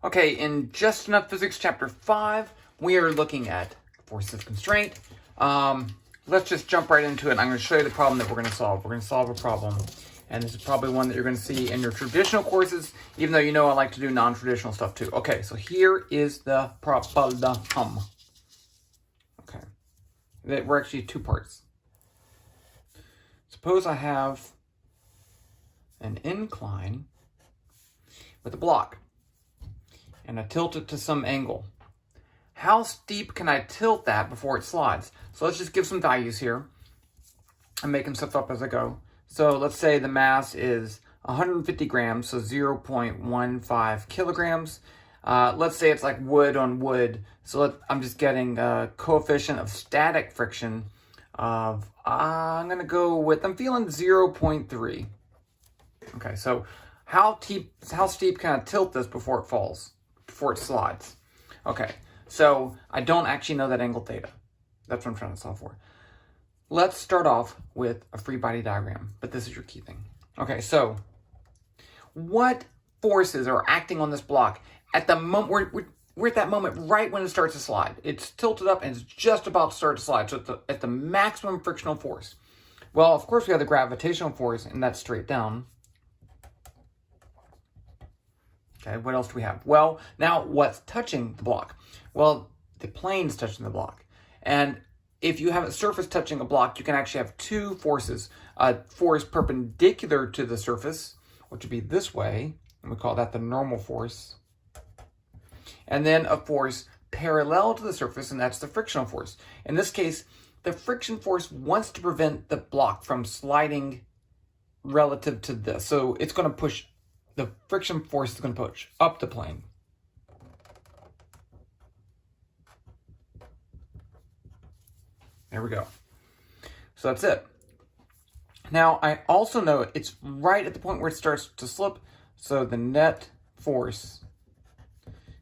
Okay, in Just Enough Physics Chapter 5, we are looking at forces of constraint. Let's just jump right into it. I'm going to show you the problem that we're going to solve. We're going to solve a problem, and this is probably one that you're going to see in your traditional courses, even though you know I like to do non-traditional stuff too. Okay, so here is the problem. Okay, we're actually two parts. Suppose I have an incline with a block, and I tilt it to some angle. How steep can I tilt that before it slides? So let's just give some values here. I'm making stuff up as I go. So let's say the mass is 150 grams, so 0.15 kilograms. Let's say it's like wood on wood. So I'm just getting a coefficient of static friction of, I'm going to go with, I'm feeling 0.3. Okay, so how steep can I tilt this before it falls, before it slides? Okay, so I don't actually know that angle theta. That's what I'm trying to solve for. Let's start off with a free body diagram, but this is your key thing. Okay, so what forces are acting on this block at the moment, we're at that moment right when it starts to slide. It's tilted up and it's just about to start to slide, so at the maximum frictional force. Well, of course we have the gravitational force, and that's straight down. Okay, what else do we have? Well, now what's touching the block? Well, the plane's touching the block. And if you have a surface touching a block, you can actually have two forces. A force perpendicular to the surface, which would be this way, and we call that the normal force. And then a force parallel to the surface, and that's the frictional force. In this case, the friction force wants to prevent the block from sliding relative to this. So it's going to push, the friction force is going to push up the plane. There we go. So that's it. Now, I also know it's right at the point where it starts to slip, so the net force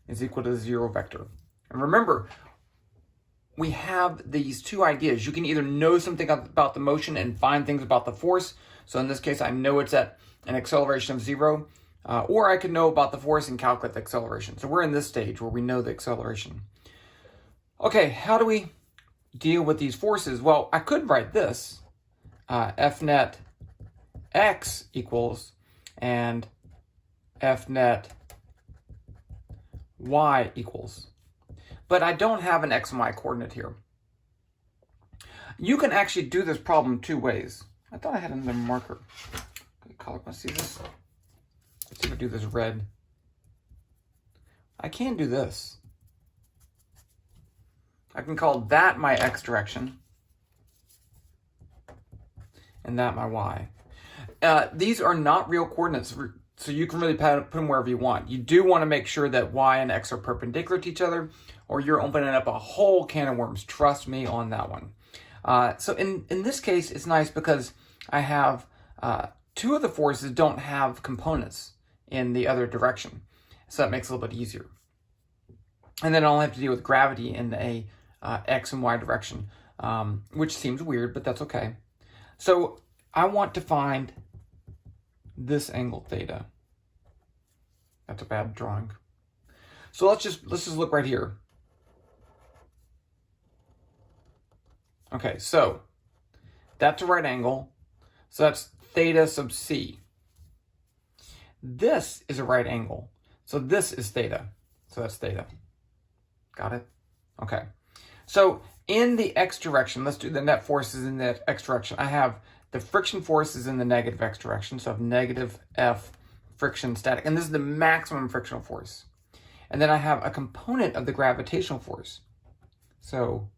is equal to the zero vector. And remember, we have these two ideas. You can either know something about the motion and find things about the force. So in this case, I know it's at an acceleration of 0, or I could know about the force and calculate the acceleration. So we're in this stage where we know the acceleration. Okay, how do we deal with these forces? Well, I could write this, F net x equals, and F net y equals. But I don't have an x and y coordinate here. You can actually do this problem two ways. I thought I had another marker. Color, let's see this. Let's see if I do this red. I can do this. I can call that my x direction, and that my y. These are not real coordinates, so you can really put them wherever you want. You do want to make sure that y and x are perpendicular to each other, or you're opening up a whole can of worms. Trust me on that one. So in this case, it's nice because I have two of the forces don't have components in the other direction, so that makes it a little bit easier. And then I only have to deal with gravity in a x and y direction, which seems weird, but that's okay. So I want to find this angle theta. That's a bad drawing. So let's just look right here. Okay, so that's a right angle. So that's theta sub c. This is a right angle. So this is theta. So that's theta. Got it? Okay. So in the x direction, let's do the net forces in the x direction. I have the friction forces in the negative x direction. So I have negative F friction static. And this is the maximum frictional force. And then I have a component of the gravitational force. So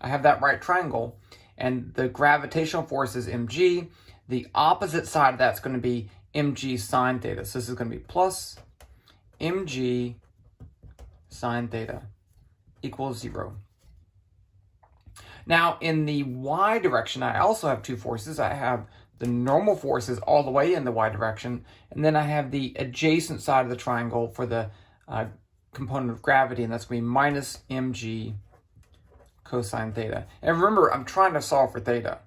I have that right triangle, and the gravitational force is mg. The opposite side of that's going to be mg sine theta. So this is going to be plus mg sine theta equals 0. Now, in the y direction, I also have two forces. I have the normal forces all the way in the y direction, and then I have the adjacent side of the triangle for the component of gravity, and that's going to be minus mg cosine theta. And remember, I'm trying to solve for theta.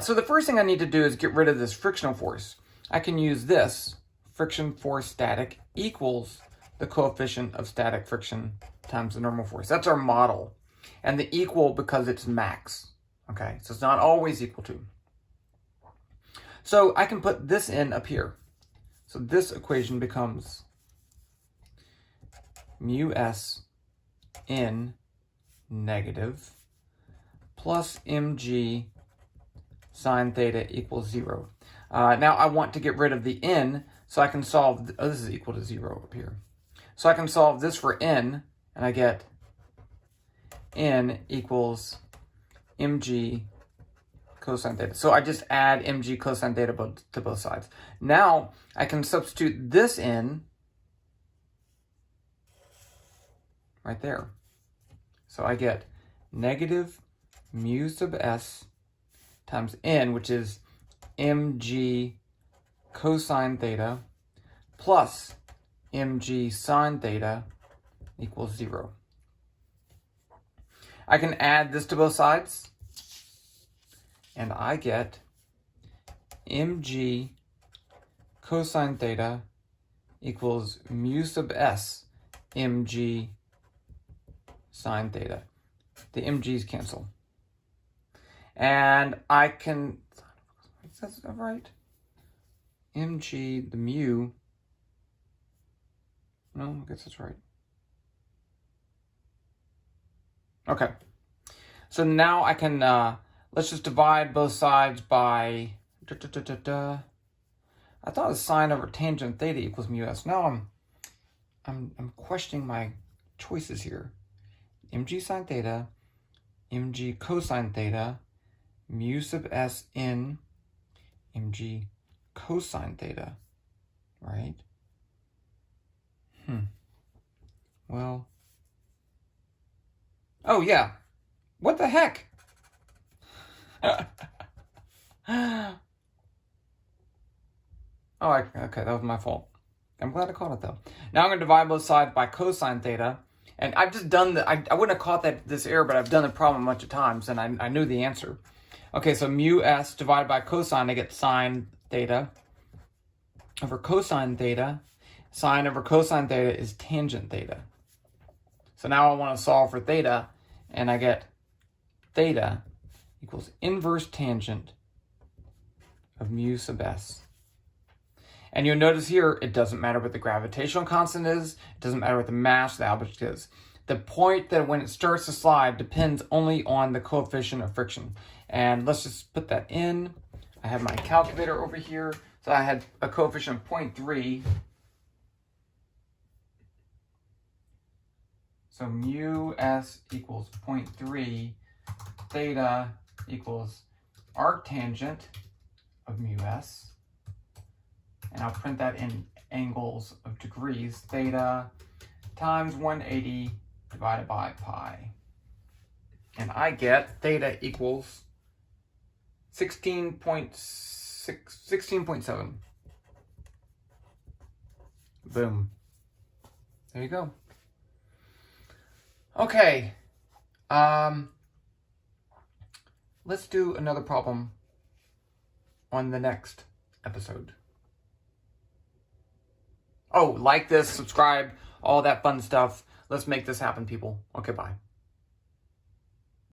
So the first thing I need to do is get rid of this frictional force. I can use this friction force static equals the coefficient of static friction times the normal force. That's our model. And the equal because it's max. Okay, so it's not always equal to. So I can put this in up here. So this equation becomes mu s in negative plus mg sine theta equals 0. Now I want to get rid of the n, so I can solve, this is equal to 0 up here. So I can solve this for n, and I get n equals mg cosine theta. So I just add mg cosine theta to both sides. Now I can substitute this in right there. So I get negative mu sub s times n, which is mg cosine theta plus mg sine theta equals 0. I can add this to both sides, and I get mg cosine theta equals mu sub s mg sine theta. The mg's cancel. And I can, is that right? Mg, the mu, no, I guess that's right. Okay, so now I can, let's just divide both sides by, I thought it was sine over tangent theta equals mu s. Now I'm questioning my choices here. Mg sine theta, mg cosine theta, mu sub s in mg cosine theta, right? Well, oh yeah, what the heck? Oh, okay, that was my fault. I'm glad I caught it though. Now I'm going to divide both sides by cosine theta. And I've just done the, I wouldn't have caught this error, but I've done the problem a bunch of times and I knew the answer. Okay, so mu s divided by cosine, I get sine theta over cosine theta. Sine over cosine theta is tangent theta. So now I want to solve for theta, and I get theta equals inverse tangent of mu sub s. And you'll notice here, it doesn't matter what the gravitational constant is. It doesn't matter what the mass of the object is. The point that when it starts to slide depends only on the coefficient of friction. And let's just put that in. I have my calculator over here. So I had a coefficient of 0.3. So mu s equals 0.3. Theta equals arctangent of mu s. And I'll print that in angles of degrees. Theta times 180 divided by pi. And I get theta equals 16.7. Boom. There you go. Okay. Let's do another problem on the next episode. Oh, like this, subscribe, all that fun stuff. Let's make this happen, people. Okay, bye.